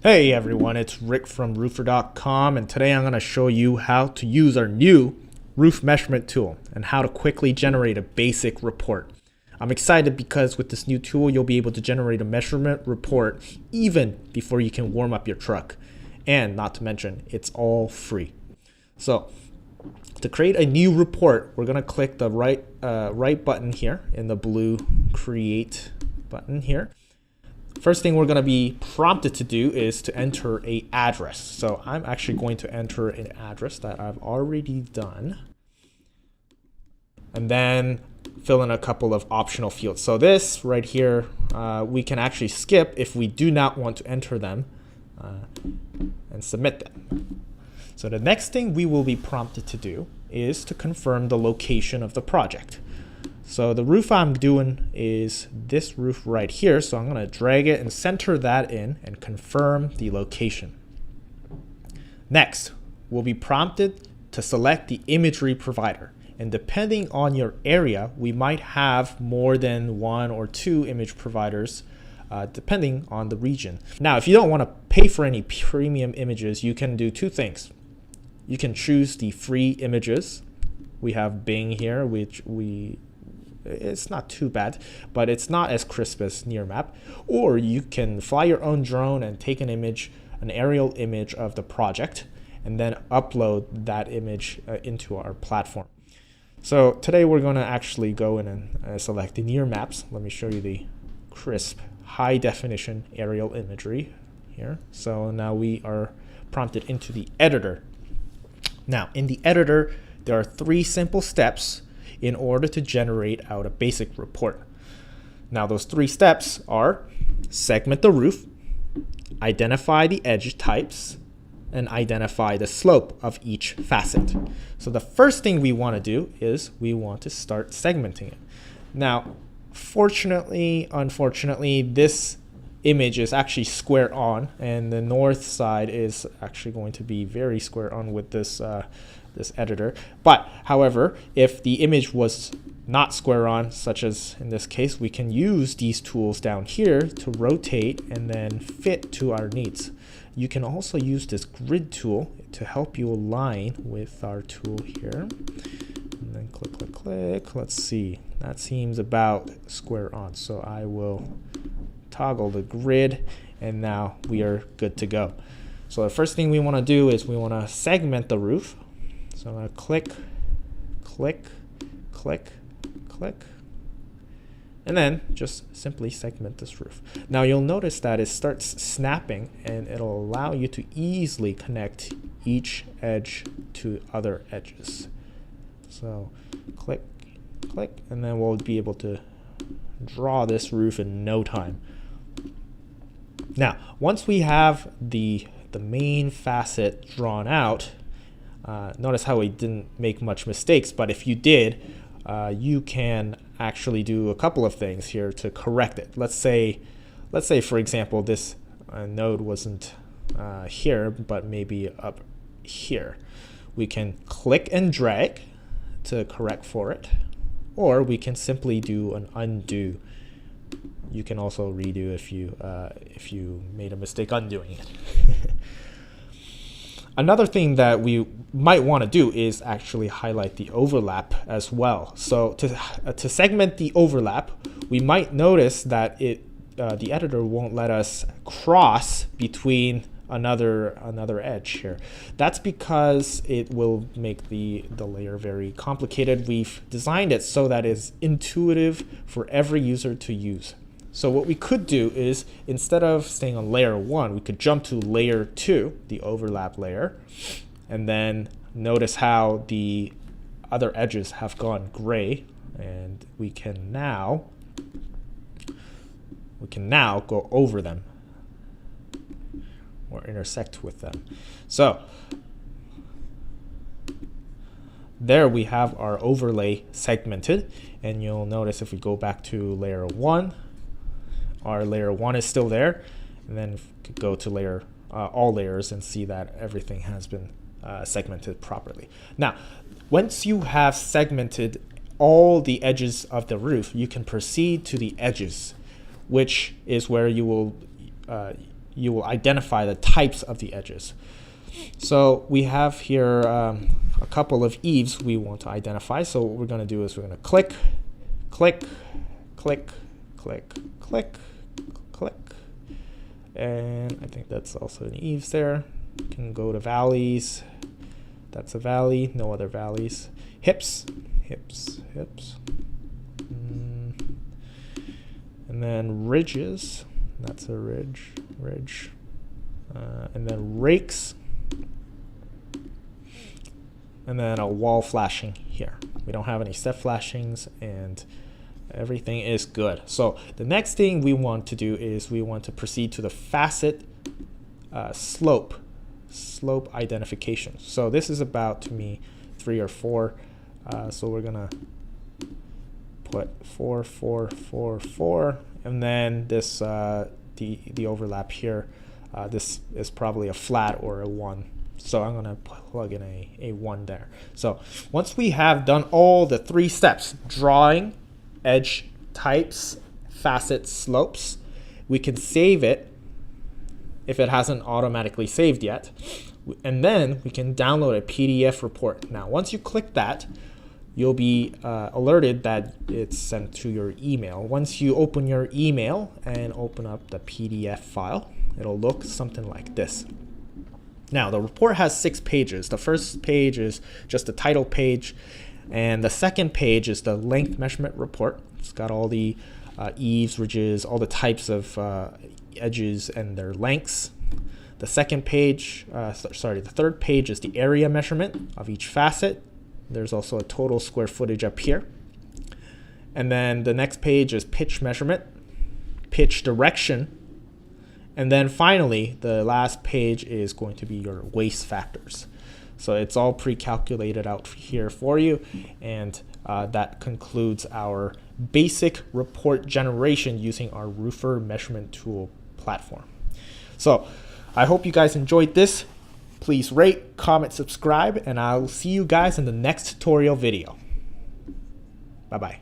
Hey everyone, it's Rick from Roofr.com, and today I'm going to show you how to use our new roof measurement tool and how to quickly generate a basic report. I'm excited because with this new tool you'll be able to generate a measurement report even before you can warm up your truck. And not to mention, it's all free. So to create a new report, we're going to click the right button here in the blue create button here. First thing we're going to be prompted to do is to enter an address. So I'm actually going to enter an address that I've already done. And then fill in a couple of optional fields. So this right here, we can actually skip if we do not want to enter them and submit them. So the next thing we will be prompted to do is to confirm the location of the project. So the roof I'm doing is this roof right here. So I'm going to drag it and center that in and confirm the location. Next, we'll be prompted to select the imagery provider. And depending on your area, we might have more than one or two image providers depending on the region. Now, if you don't want to pay for any premium images, you can do two things. You can choose the free images. We have Bing here, which it's not too bad, but it's not as crisp as Nearmap. Or you can fly your own drone and take an aerial image of the project, and then upload that image into our platform. So today we're going to actually go in and select the Nearmaps. Let me show you the crisp, high definition aerial imagery here. So now we are prompted into the editor. Now in the editor, there are 3 simple steps in order to generate out a basic report. Now those 3 steps are segment the roof, identify the edge types, and identify the slope of each facet. So the first thing we want to do is we want to start segmenting it. Now, fortunately, unfortunately, this image is actually square on, and the north side is actually going to be very square on with this editor. But however, if the image was not square on, such as in this case, we can use these tools down here to rotate and then fit to our needs. You can also use this grid tool to help you align with our tool here. And then click, click, click. Let's see. That seems about square on. So I will toggle the grid, and now we are good to go. So the first thing we want to do is we want to segment the roof. So I'm going to click, click, click, click, and then just simply segment this roof. Now you'll notice that it starts snapping, and it'll allow you to easily connect each edge to other edges. So click, click, and then we'll be able to draw this roof in no time. Now, once we have the main facet drawn out, notice how we didn't make much mistakes, but if you did, you can actually do a couple of things here to correct it. Let's say for example, this node wasn't here, but maybe up here. We can click and drag to correct for it, or we can simply do an undo. You can also redo if you made a mistake undoing it. Another thing that we might want to do is actually highlight the overlap as well. So to segment the overlap, we might notice that the editor won't let us cross between another edge here. That's because it will make the layer very complicated. We've designed it so that it's intuitive for every user to use. So what we could do is, instead of staying on layer 1, we could jump to layer 2, the overlap layer, and then notice how the other edges have gone gray, and we can now go over them or intersect with them. So there we have our overlay segmented, and you'll notice if we go back to layer 1, our layer 1 is still there, and then go to layer all layers and see that everything has been segmented properly. Now, once you have segmented all the edges of the roof, you can proceed to the edges, which is where you will you will identify the types of the edges. So we have here a couple of eaves we want to identify. So what we're going to do is we're going to click, click, click, click, click, click. And I think that's also an eaves there. You can go to valleys. That's a valley, no other valleys. Hips, hips, hips. And then ridges, that's a ridge, ridge. And then rakes. And then a wall flashing here. We don't have any step flashings, and everything is good. So the next thing we want to do is we want to proceed to the facet slope identification. So this is about, to me, 3 or 4. So we're gonna put 4, 4, 4, 4, and then this the overlap here. This is probably a flat or a 1. So I'm gonna plug in a 1 there. So once we have done all the 3 steps, drawing, edge types, facet slopes, we can save it if it hasn't automatically saved yet. And then we can download a PDF report. Now, once you click that, you'll be alerted that it's sent to your email. Once you open your email and open up the PDF file, it'll look something like this. Now, the report has 6 pages. The first page is just the title page, and the second page is the length measurement report. It's got all the eaves, ridges, all the types of edges and their lengths. The second page, the third page is the area measurement of each facet. There's also a total square footage up here. And then the next page is pitch measurement, pitch direction. And then finally, the last page is going to be your waste factors. So it's all pre-calculated out here for you. And that concludes our basic report generation using our Roofr measurement tool platform. So I hope you guys enjoyed this. Please rate, comment, subscribe, and I'll see you guys in the next tutorial video. Bye-bye.